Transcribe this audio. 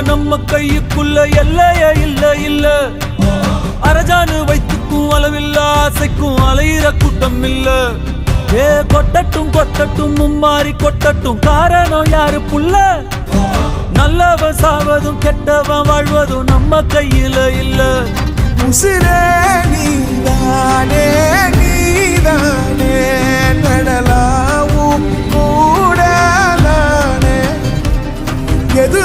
நம்ம கையுக்குள்ள எல்லைய இல்ல இல்ல. அரஜானு வைத்துக்கும் அளவில்ல ஆசைக்கும் அலையிற கூட்டம் இல்ல. ஏ கொட்டட்டும் கொட்டட்டும் மும்மாறி கொட்டட்டும், காரணம் யாரு புள்ள? நல்லவன் சாவதும் கெட்டவன் வாழ்வதும் நம்ம கையில இல்ல. உசிரே நீதானே நீதானே நடலாவும் கூட நானே எது